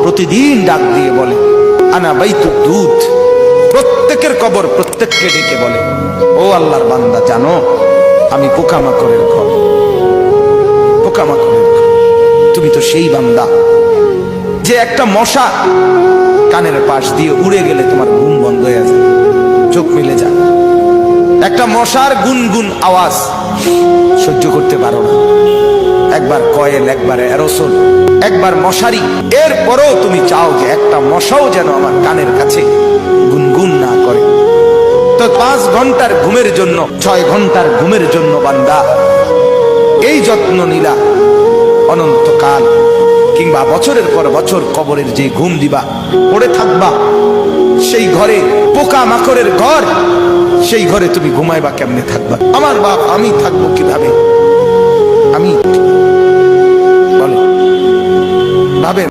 প্রতিদিন ডাক দিয়ে বলে আনা বাইতুদ দুধ। প্রত্যেকের কবর প্রত্যেককে ডেকে বলে, ও আল্লাহর বান্দা, জানো আমি পোকামাকড়ের ঘর, পোকামাকড়ের ঘর। তুমি তো সেই বান্দা যে একটা মশা কানের পাশ দিয়ে উড়ে গেলে তোমার ঘুম বন্ধ হয়ে যায়, চোখ মিলে যায়। একটা মশার গুনগুন আওয়াজ সহ্য করতে পারো না, একবার কয়েল, একবার অ্যারোসল, একবার মশারি, এরপরও তুমি চাও যে একটা মশাও যেন আমার কানের কাছে গুনগুন না করে। তো 5 ঘন্টার ঘুমের জন্য, 6 ঘন্টার ঘুমের জন্য বান্দা এই যত্ন নিলা, অনন্তকাল কিংবা বছরের পর বছর কবরের যে ঘুম দিবা, পড়ে থাকবা সেই ঘরে, পোকা মাকড়ের ঘর, সেই ঘরে তুমি ঘুমাইবা কেমনে থাকবা? আমার বাপ, আমি থাকবো কিভাবে? আমি বলে ভাবেন।